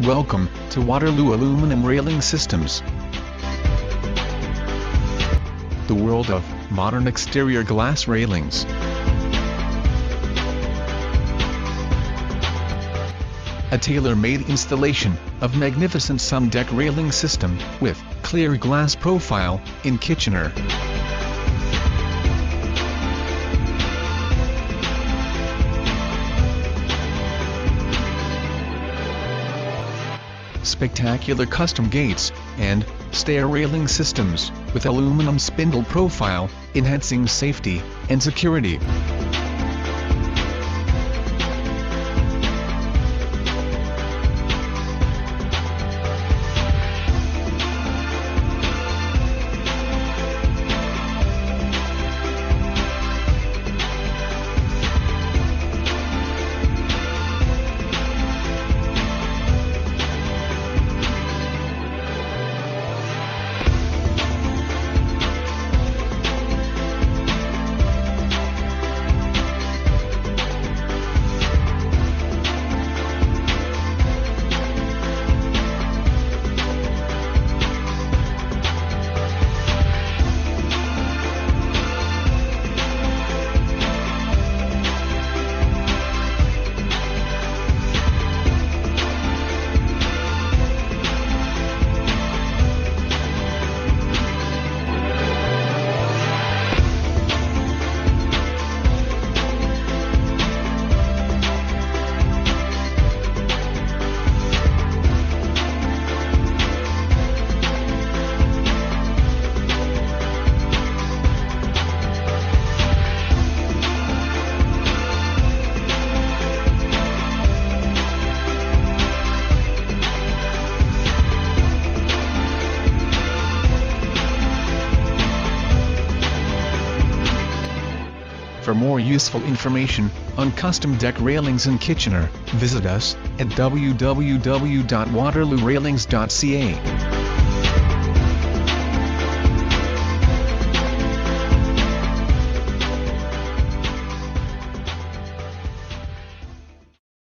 Welcome to Waterloo Aluminum Railing Systems. The world of modern exterior glass railings. A tailor-made installation of magnificent Sun Deck Railing System with clear glass profile in Kitchener. Spectacular custom gates and stair railing systems with aluminum spindle profile, enhancing safety and security. For more useful information on custom deck railings in Kitchener, visit us at www.waterloorailings.ca.